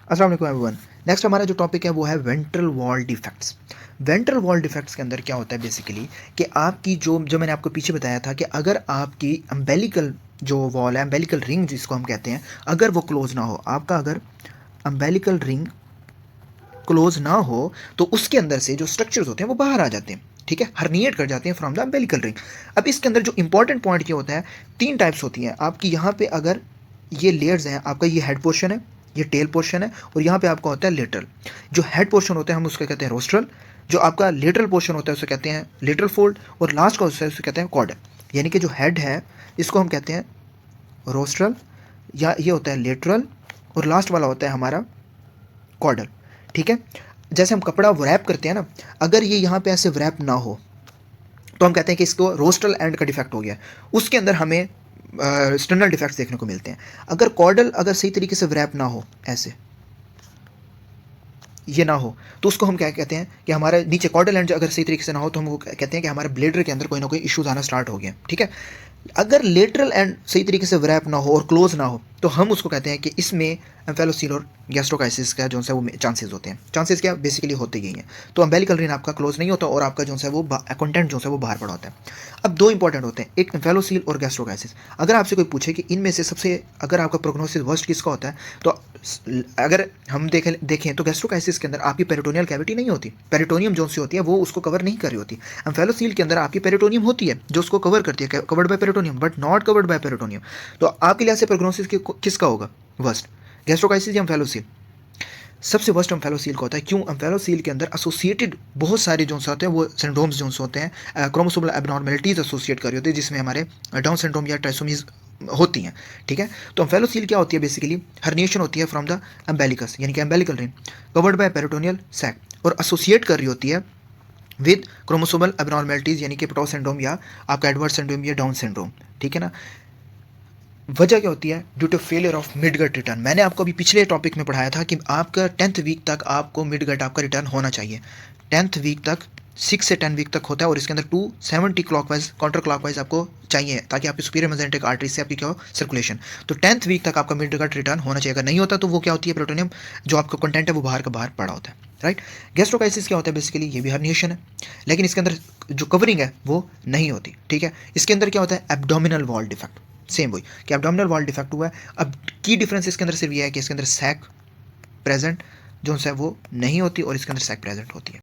अस्सलाम वालेकुम everyone. Next हमारा जो टॉपिक है वो है ventral wall defects. Ventral wall defects के अंदर क्या होता है बेसिकली कि आपकी जो जो मैंने आपको पीछे बताया था कि अगर आपकी अम्बेलिकल जो वॉल है, अम्बेलिकल रिंग जिसको हम कहते हैं, अगर वो क्लोज ना हो, आपका अगर अम्बेलिकल रिंग क्लोज ना हो तो उसके अंदर से जो स्ट्रक्चर्स होते हैं वो बाहर आ जाते हैं, ठीक है, हर्निएट कर जाते हैं फ्रॉम द अम्बेलिकल रिंग। अब इसके अंदर जो इंपॉर्टेंट पॉइंट ये होता है, तीन टाइप्स होती हैं आपकी यहाँ पे। अगर ये लेयर्स हैं, आपका ये हेड पोर्शन है, ये टेल पोर्शन है, और यहाँ पे आपका होता है लेटरल। जो हेड पोर्शन होता है हम उसको कहते हैं रोस्ट्रल, जो आपका लेटरल पोर्शन होता है उसे कहते हैं लेटरल फोल्ड, और लास्ट का होता है उसे कहते हैं कॉर्डल। यानी कि जो हेड है इसको हम कहते हैं रोस्ट्रल, या ये होता है लेटरल, और लास्ट वाला होता है हमारा कॉर्डल, ठीक है। जैसे हम कपड़ा रैप करते हैं ना, अगर ये यहाँ पे ऐसे रैप ना हो तो हम कहते हैं कि इसको रोस्ट्रल एंड का डिफेक्ट हो गया। उसके अंदर हमें स्टर्नल डिफेक्ट्स देखने को मिलते हैं। अगर कॉर्डल अगर सही तरीके से रैप ना हो, ऐसे ये ना हो, तो उसको हम क्या कहते हैं कि हमारे नीचे कॉर्डल एंड अगर सही तरीके से ना हो तो हम वो कहते हैं कि हमारे ब्लेडर के अंदर कोई ना कोई इश्यूज आना स्टार्ट हो गया, ठीक है। अगर लेटरल एंड सही तरीके से रैप ना हो और क्लोज ना हो तो हम उसको कहते हैं कि इसमें एम्फेलोसील और गैस्ट्रोकाइसिस का जो है वो चांसेस होते हैं। चांसेस क्या बेसिकली होते ही हैं। तो अम्बेलिकल रिन आपका क्लोज नहीं होता और आपका जो है वो कंटेंट जो है वो बाहर पड़ा होता है। अब दो इंपॉर्टेंट होते हैं, एक एम्फेलोसील और गैस्ट्रोकाइसिस। अगर आपसे कोई पूछे कि इनमें से सबसे अगर आपका प्रोग्नोसिस वर्स्ट किसका होता है, तो अगर हम देखें तो गैस्ट्रोकाइसिस के अंदर आपकी पेरिटोनियल कैविटी नहीं होती, पेरिटोनियम जो सी होती है वो उसको कवर नहीं कर रही होती। एम्फेलोसील के अंदर आपकी पेरिटोनियम होती है जो उसको कवर करती है, covered by peritoneum but not covered by peritoneum. तो आपके लिहाज से प्रोग्नोसिस किसका होगा वर्स्ट, गैस्ट्रोकाइसिस या एम्फेलोसील? सबसे वर्स्ट एम्फेलोसील का होता है। क्यों? एम्फेलोसील के अंदर एसोसिएटेड बहुत सारे जो होते हैं वो सिंड्रोम्स जो होते हैं, क्रोमोसोमल एबनॉर्मेलिटीज एसोसिएट कर रही होती है, जिसमें हमारे डाउन सिंड्रोम या ट्राइसोमीज होती हैं, ठीक है। तो एम्फेलोसील क्या होती है बेसिकली, हर्निएशन होती है फ्रॉम द अम्बेलिकस यानी कि umbilical ring covered by peritoneal sac, और एसोसिएट कर रही होती है विद क्रोमोसोमल एबनॉर्मेलिटीज यानी कि पेटो सिंड्रोम या आपका एडवर्ड सिंड्रोम या डाउन सिंड्रोम, ठीक है ना। वजह क्या होती है? Due to failure of mid gut return. मैंने आपको अभी पिछले टॉपिक में पढ़ाया था कि आपका 10th वीक तक आपको मिड गट आपका रिटर्न होना चाहिए। 10th वीक तक 6 से 10 वीक तक होता है, और इसके अंदर 270 क्लॉकवाइज काउंटर क्लॉकवाइज आपको चाहिए ताकि आपकी सुपीरियर मेसेंटेरिक आर्टरी से आपकी क्या हो सर्कुलेशन। तो 10th वीक तक आपका मिड गट रिटर्न होना चाहिए। अगर नहीं होता तो वो क्या होती है, प्रोटोनियम जो आपका कंटेंट है वो बाहर का बाहर पड़ा होता है, राइट। गैस्ट्रोकाइसिस क्या होता है बेसिकली, ये भी हर्निएशन है, लेकिन इसके अंदर जो कवरिंग है वो नहीं होती, ठीक है। इसके अंदर क्या होता है, एब्डोमिनल वॉल डिफेक्ट, सेम वही कि एब्डोमिनल वॉल डिफेक्ट हुआ है। अब की डिफरेंस इसके अंदर सिर्फ ये है कि इसके अंदर सैक प्रेजेंट जो है वो नहीं होती और इसके अंदर सैक प्रेजेंट होती है।